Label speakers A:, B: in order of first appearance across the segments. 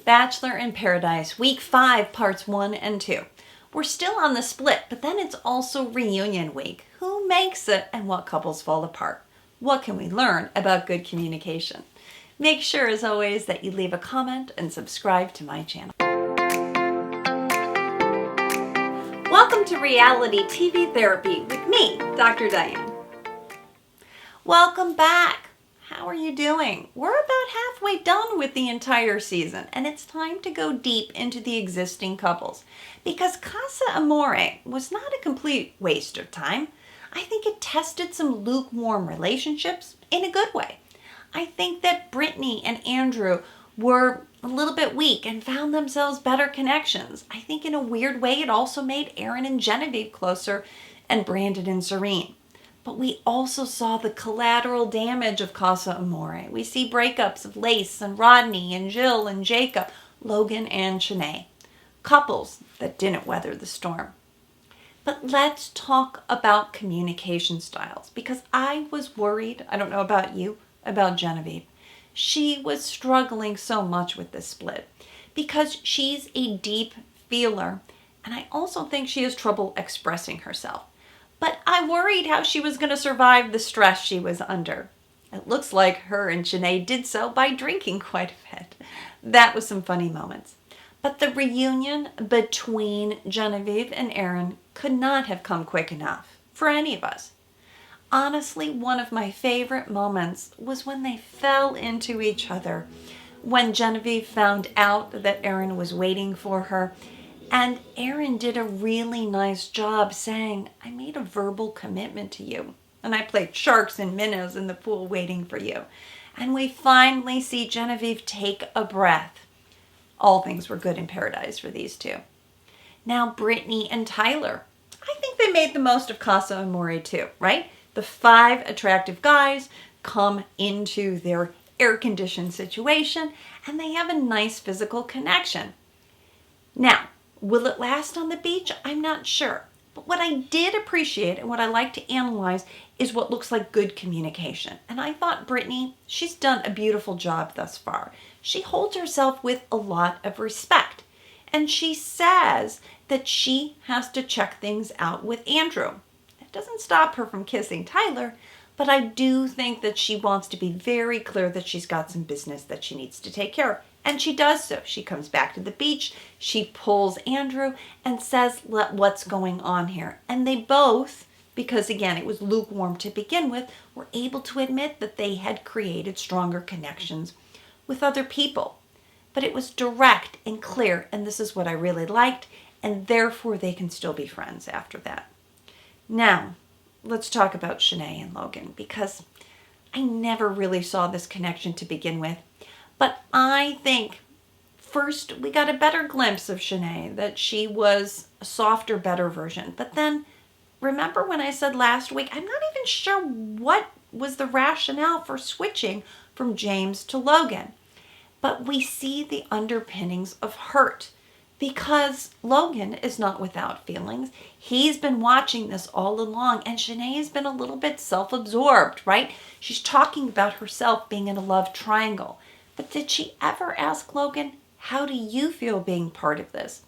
A: Bachelor in Paradise, Week 5, Parts 1 and 2. We're still on the split, but then it's also reunion week. Who makes it and what couples fall apart? What can we learn about good communication? Make sure, as always, that you leave a comment and subscribe to my channel. Welcome to Reality TV Therapy with me, Dr. Diane. Welcome back. How are you doing? We're about halfway done with the entire season, and it's time to go deep into the existing couples. Because Casa Amore was not a complete waste of time. I think it tested some lukewarm relationships in a good way. I think that Brittany and Andrew were a little bit weak and found themselves better connections. I think in a weird way it also made Aaron and Genevieve closer and Brandon and Serene. But we also saw the collateral damage of Casa Amore. We see breakups of Lace and Rodney and Jill and Jacob, Logan and Shanae. Couples that didn't weather the storm. But let's talk about communication styles, because I was worried, I don't know about you, about Genevieve. She was struggling so much with this split because she's a deep feeler, and I also think she has trouble expressing herself. But I worried how she was going to survive the stress she was under. It looks like her and Shanae did so by drinking quite a bit. That was some funny moments. But the reunion between Genevieve and Aaron could not have come quick enough for any of us. Honestly, one of my favorite moments was when they fell into each other, when Genevieve found out that Aaron was waiting for her. And Aaron did a really nice job saying, I made a verbal commitment to you. And I played sharks and minnows in the pool waiting for you. And we finally see Genevieve take a breath. All things were good in paradise for these two. Now Brittany and Tyler. I think they made the most of Casa Amore too, right? The 5 attractive guys come into their air-conditioned situation and they have a nice physical connection. Now, will it last on the beach? I'm not sure. But what I did appreciate and what I like to analyze is what looks like good communication. And I thought Brittany, she's done a beautiful job thus far. She holds herself with a lot of respect. And she says that she has to check things out with Andrew. It doesn't stop her from kissing Tyler, but I do think that she wants to be very clear that she's got some business that she needs to take care of. And she does so. She comes back to the beach, she pulls Andrew and says, what's going on here? And they both, because again, it was lukewarm to begin with, were able to admit that they had created stronger connections with other people. But it was direct and clear, and this is what I really liked, and therefore they can still be friends after that. Now, let's talk about Shanae and Logan, because I never really saw this connection to begin with. But I think first we got a better glimpse of Shanae, that she was a softer, better version. But then, remember when I said last week, I'm not even sure what was the rationale for switching from James to Logan. But we see the underpinnings of hurt because Logan is not without feelings. He's been watching this all along, and Shanae has been a little bit self-absorbed, right? She's talking about herself being in a love triangle. But did she ever ask Logan, how do you feel being part of this?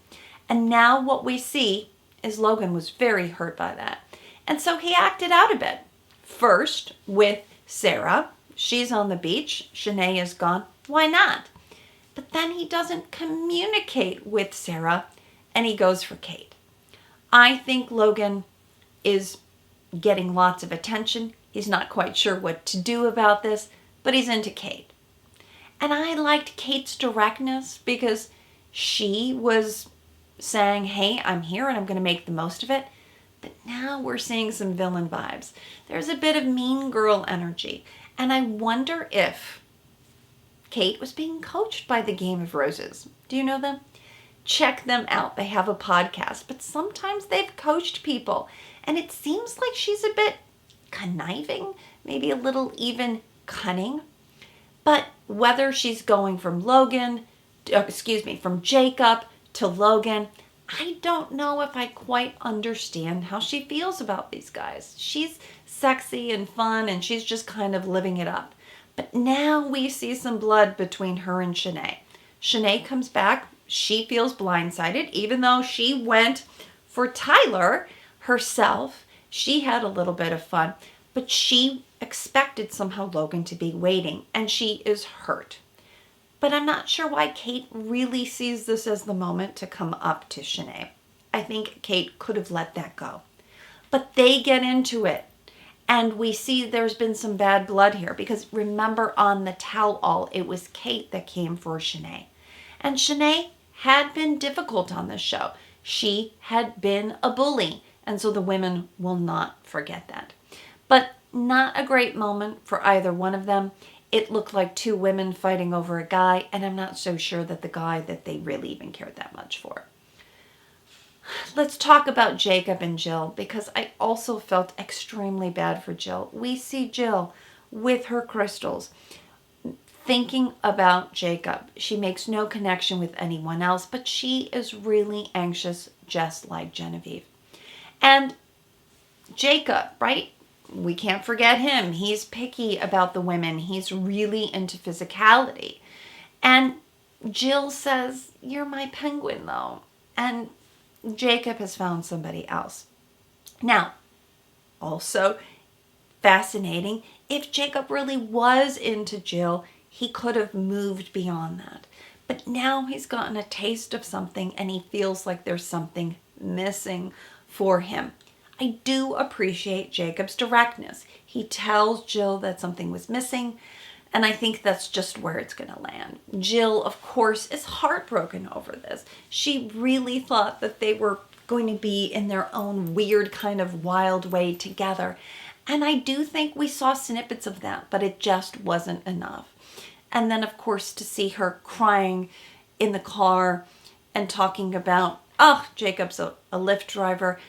A: And now what we see is Logan was very hurt by that. And so he acted out a bit. First with Sarah. She's on the beach. Shanae is gone. Why not? But then he doesn't communicate with Sarah and he goes for Kate. I think Logan is getting lots of attention. He's not quite sure what to do about this, but he's into Kate. And I liked Kate's directness because she was saying, hey, I'm here and I'm going to make the most of it. But now we're seeing some villain vibes. There's a bit of mean girl energy. And I wonder if Kate was being coached by the Game of Roses. Do you know them? Check them out. They have a podcast. But sometimes they've coached people. And it seems like she's a bit conniving, maybe a little even cunning. But whether she's going from from Jacob to Logan, I don't know if I quite understand how she feels about these guys. She's sexy and fun and she's just kind of living it up. But now we see some blood between her and Shanae. Shanae comes back. She feels blindsided, even though she went for Tyler herself. She had a little bit of fun, but she expected somehow Logan to be waiting, and she is hurt. But I'm not sure why Kate really sees this as the moment to come up to Shanae. I think Kate could have let that go. But they get into it. And we see there's been some bad blood here. Because remember, on the tell-all, it was Kate that came for Shanae. And Shanae had been difficult on this show. She had been a bully. And so the women will not forget that. But not a great moment for either one of them. It looked like two women fighting over a guy, and I'm not so sure that the guy that they really even cared that much for. Let's talk about Jacob and Jill, because I also felt extremely bad for Jill. We see Jill with her crystals thinking about Jacob. She makes no connection with anyone else, but she is really anxious, just like Genevieve. And Jacob, right? We can't forget him. He's picky about the women. He's really into physicality. And Jill says, "You're my penguin, though." And Jacob has found somebody else. Now, also fascinating, if Jacob really was into Jill, he could have moved beyond that. But now he's gotten a taste of something, and he feels like there's something missing for him. I do appreciate Jacob's directness. He tells Jill that something was missing, and I think that's just where it's going to land. Jill, of course, is heartbroken over this. She really thought that they were going to be in their own weird kind of wild way together. And I do think we saw snippets of that, but it just wasn't enough. And then, of course, to see her crying in the car and talking about, oh, Jacob's a Lyft driver.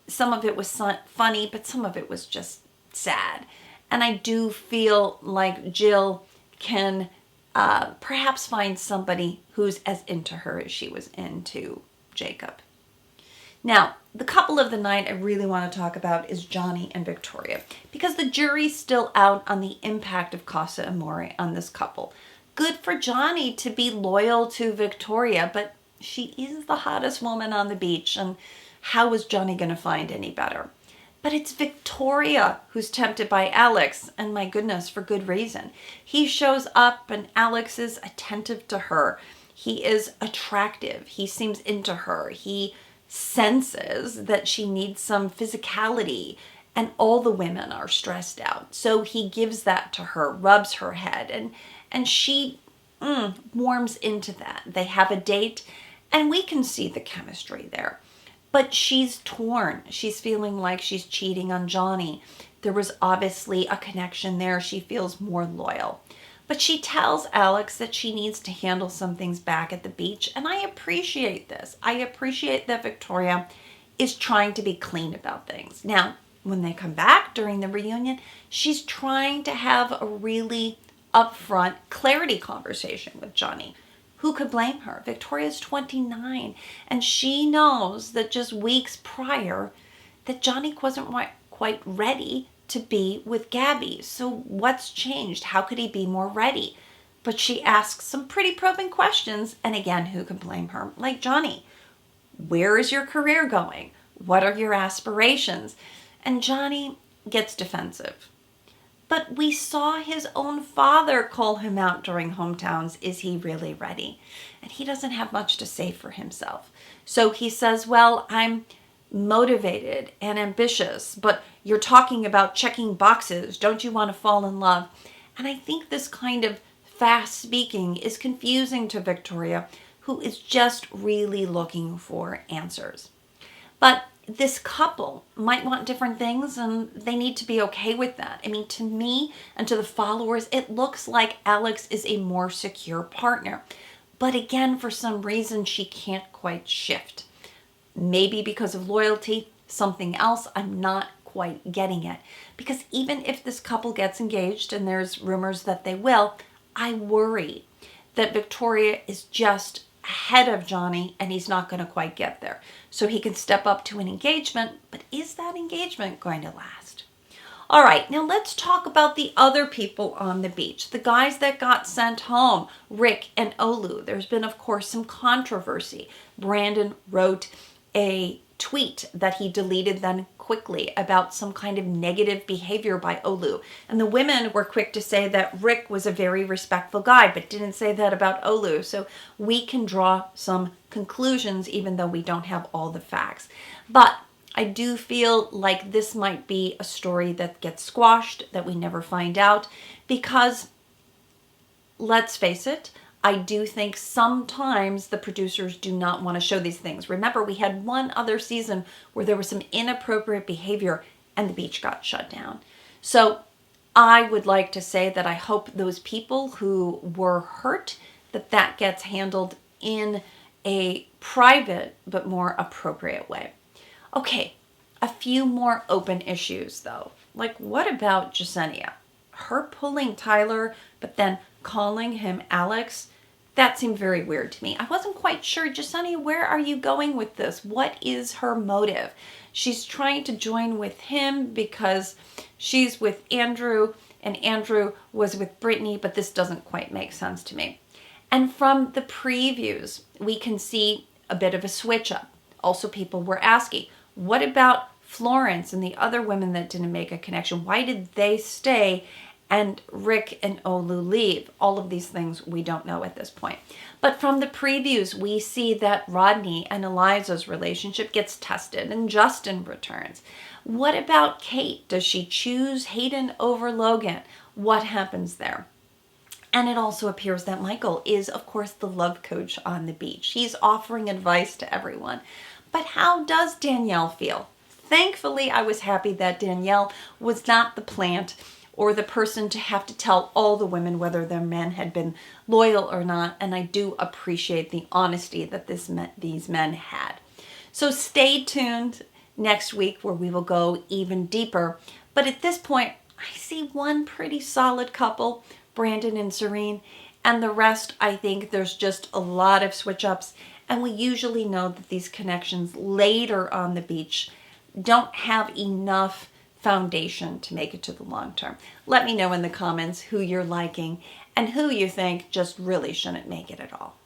A: Some of it was funny, but some of it was just sad. And I do feel like Jill can perhaps find somebody who's as into her as she was into Jacob. Now, the couple of the night I really want to talk about is Johnny and Victoria, because the jury's still out on the impact of Casa Amore on this couple. Good for Johnny to be loyal to Victoria, but she is the hottest woman on the beach, and how is Johnny going to find any better? But it's Victoria who's tempted by Alex, and my goodness, for good reason. He shows up and Alex is attentive to her. He is attractive. He seems into her. He senses that she needs some physicality, and all the women are stressed out. So he gives that to her, rubs her head, and she warms into that. They have a date, and we can see the chemistry there. But she's torn. She's feeling like she's cheating on Johnny. There was obviously a connection there. She feels more loyal. But she tells Alex that she needs to handle some things back at the beach. And I appreciate this. I appreciate that Victoria is trying to be clean about things. Now, when they come back during the reunion, she's trying to have a really upfront clarity conversation with Johnny. Who could blame her? Victoria's 29, and she knows that just weeks prior that Johnny wasn't quite ready to be with Gabby. So what's changed? How could he be more ready? But she asks some pretty probing questions, and again, who can blame her? Like Johnny, where is your career going? What are your aspirations? And Johnny gets defensive. But we saw his own father call him out during hometowns. Is he really ready? And he doesn't have much to say for himself. So he says, well, I'm motivated and ambitious, but you're talking about checking boxes. Don't you want to fall in love? And I think this kind of fast speaking is confusing to Victoria, who is just really looking for answers. But this couple might want different things, and they need to be okay with that. I mean, to me and to the followers, it looks like Alex is a more secure partner. But again, for some reason, she can't quite shift. Maybe because of loyalty, something else, I'm not quite getting it. Because even if this couple gets engaged, and there's rumors that they will, I worry that Victoria is just ahead of Johnny, and he's not going to quite get there. So he can step up to an engagement, but is that engagement going to last? All right, now let's talk about the other people on the beach, the guys that got sent home, Rick and Olu. There's been, of course, some controversy. Brandon wrote a tweet that he deleted then quickly about some kind of negative behavior by Olu. And the women were quick to say that Rick was a very respectful guy, but didn't say that about Olu. So we can draw some conclusions even though we don't have all the facts. But I do feel like this might be a story that gets squashed, that we never find out, because let's face it, I do think sometimes the producers do not want to show these things. Remember, we had one other season where there was some inappropriate behavior and the beach got shut down. So I would like to say that I hope those people who were hurt, that gets handled in a private but more appropriate way. Okay, a few more open issues though. Like, what about Jasenia? Her pulling Tyler, but then calling him Alex, that seemed very weird to me. I wasn't quite sure. Jasenia, where are you going with this? What is her motive? She's trying to join with him because she's with Andrew and Andrew was with Brittany, but this doesn't quite make sense to me. And from the previews, we can see a bit of a switch up. Also, people were asking, what about Florence and the other women that didn't make a connection? Why did they stay and Rick and Olu leave? All of these things we don't know at this point. But from the previews, we see that Rodney and Eliza's relationship gets tested and Justin returns. What about Kate? Does she choose Hayden over Logan? What happens there? And it also appears that Michael is, of course, the love coach on the beach. He's offering advice to everyone. But how does Danielle feel? Thankfully, I was happy that Danielle was not the plant or the person to have to tell all the women whether their men had been loyal or not. And I do appreciate the honesty that these men had. So stay tuned next week where we will go even deeper. But at this point, I see one pretty solid couple, Brandon and Serene, and the rest, I think there's just a lot of switch ups. And we usually know that these connections later on the beach don't have enough foundation to make it to the long term. Let me know in the comments who you're liking and who you think just really shouldn't make it at all.